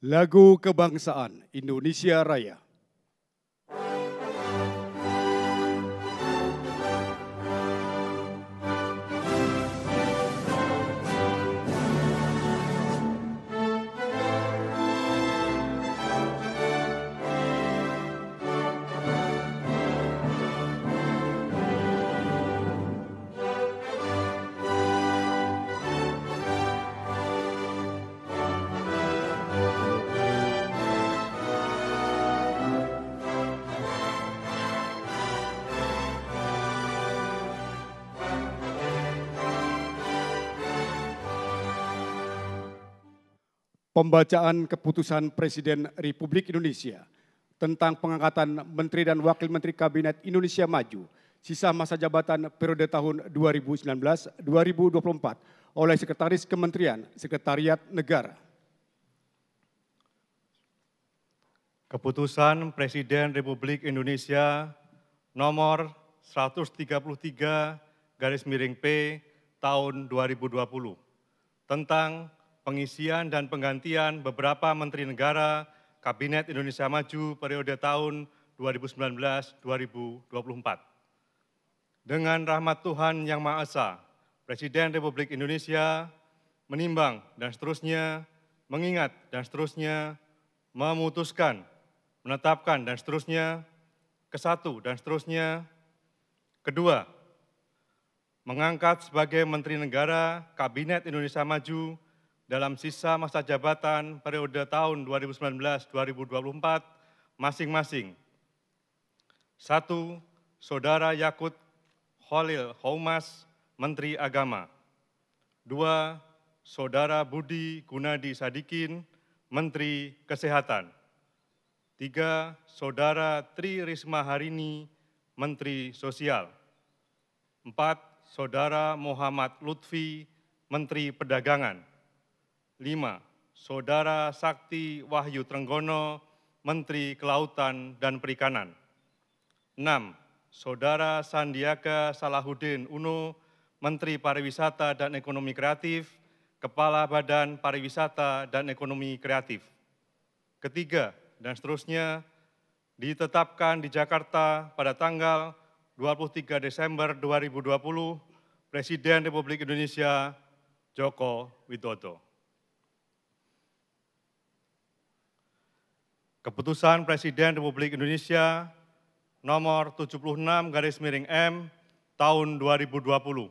Lagu Kebangsaan Indonesia Raya. Pembacaan Keputusan Presiden Republik Indonesia tentang pengangkatan Menteri dan Wakil Menteri Kabinet Indonesia Maju sisa masa jabatan periode tahun 2019-2024 oleh Sekretaris Kementerian Sekretariat Negara. Keputusan Presiden Republik Indonesia nomor 133/P tahun 2020 tentang pengisian dan penggantian beberapa Menteri Negara Kabinet Indonesia Maju periode tahun 2019-2024. Dengan rahmat Tuhan Yang Maha Esa, Presiden Republik Indonesia menimbang dan seterusnya, mengingat dan seterusnya, memutuskan, menetapkan dan seterusnya, kesatu dan seterusnya, kedua, mengangkat sebagai Menteri Negara Kabinet Indonesia Maju dalam sisa masa jabatan periode tahun 2019-2024 masing-masing. 1. Saudara Yakut Khalil Qoumas, Menteri Agama. 2. Saudara Budi Gunadi Sadikin, Menteri Kesehatan. 3. Saudara Tri Risma Harini, Menteri Sosial. 4. Saudara Muhammad Lutfi, Menteri Perdagangan. 5. Saudara Sakti Wahyu Trenggono, Menteri Kelautan dan Perikanan. 6. Saudara Sandiaga Salahuddin Uno, Menteri Pariwisata dan Ekonomi Kreatif, Kepala Badan Pariwisata dan Ekonomi Kreatif. Ketiga, dan seterusnya, ditetapkan di Jakarta pada tanggal 23 Desember 2020, Presiden Republik Indonesia Joko Widodo. Keputusan Presiden Republik Indonesia nomor 76/M tahun 2020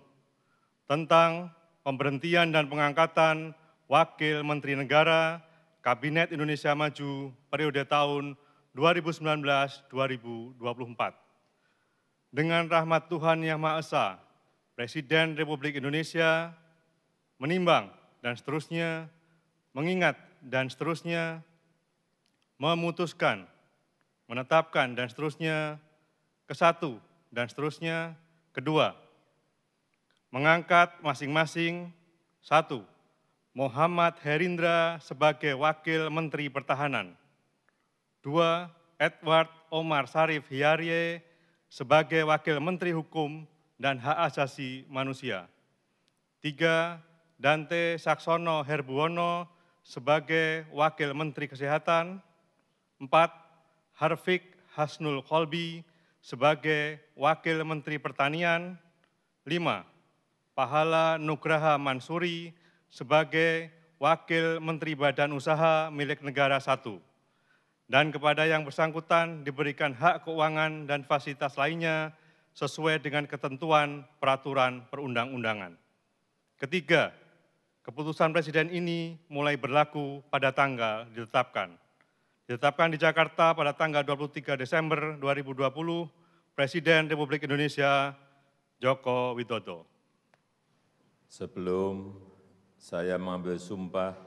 tentang pemberhentian dan pengangkatan Wakil Menteri Negara Kabinet Indonesia Maju periode tahun 2019-2024. Dengan rahmat Tuhan Yang Maha Esa, Presiden Republik Indonesia menimbang dan seterusnya, mengingat dan seterusnya, memutuskan, menetapkan dan seterusnya, kesatu dan seterusnya, kedua, mengangkat masing-masing, 1. Muhammad Herindra sebagai Wakil Menteri Pertahanan. 2. Edward Omar Syarif Hiyarye sebagai Wakil Menteri Hukum dan Hak Asasi Manusia. 3. Dante Saxono Herbuwono sebagai Wakil Menteri Kesehatan. 4. Harfiq Hasnul Kolbi sebagai Wakil Menteri Pertanian. 5. Pahala Nugraha Mansuri sebagai Wakil Menteri Badan Usaha milik Negara 1. Dan kepada yang bersangkutan diberikan hak keuangan dan fasilitas lainnya sesuai dengan ketentuan peraturan perundang-undangan. Ketiga, keputusan Presiden ini mulai berlaku pada tanggal ditetapkan. Ditetapkan di Jakarta pada tanggal 23 Desember 2020, Presiden Republik Indonesia Joko Widodo. Sebelum saya mengambil sumpah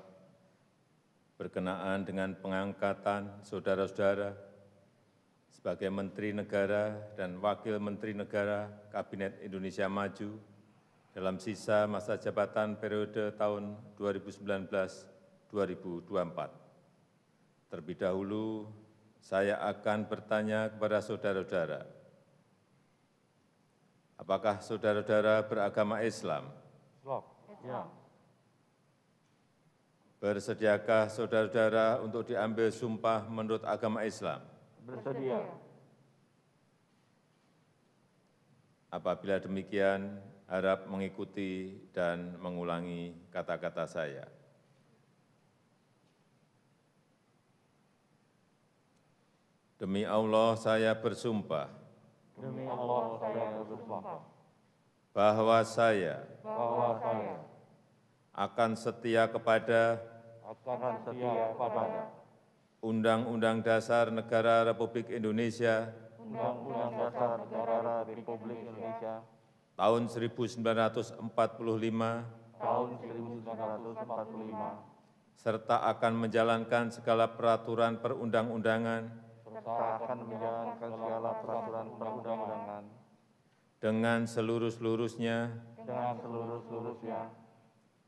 berkenaan dengan pengangkatan saudara-saudara sebagai Menteri Negara dan Wakil Menteri Negara Kabinet Indonesia Maju dalam sisa masa jabatan periode tahun 2019-2024. Terlebih dahulu, saya akan bertanya kepada saudara-saudara, apakah saudara-saudara beragama Islam? Ya. Bersediakah saudara-saudara untuk diambil sumpah menurut agama Islam? Bersedia. Apabila demikian, harap mengikuti dan mengulangi kata-kata saya. Demi Allah saya bersumpah Demi Allah saya bersumpah bahwa saya bahwa saya akan setia kepada akan setia kepada Undang-Undang Dasar Negara Republik Indonesia Undang-Undang Dasar Negara Republik Indonesia tahun 1945 tahun 1945 serta akan menjalankan segala peraturan perundang-undangan serta akan menjalankan segala peraturan perundang-undangan dengan seluruh-seluruhnya dengan seluruh-seluruhnya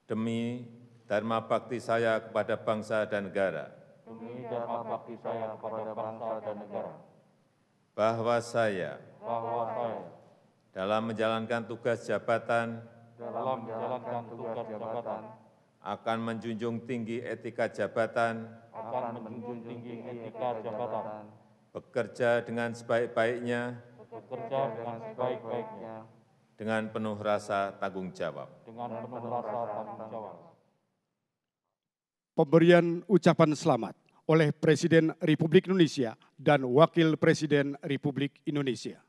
demi dharma bakti saya kepada bangsa dan negara, demi dharma bakti saya kepada bangsa dan negara, bahwa saya bahwa saya dalam menjalankan tugas jabatan dalam menjalankan tugas jabatan akan menjunjung tinggi etika jabatan, akan menjunjung tinggi etika jabatan, bekerja dengan sebaik-baiknya, bekerja dengan sebaik-baiknya, dengan penuh rasa tanggung jawab. dengan penuh rasa tanggung jawab. Pemberian ucapan selamat oleh Presiden Republik Indonesia dan Wakil Presiden Republik Indonesia.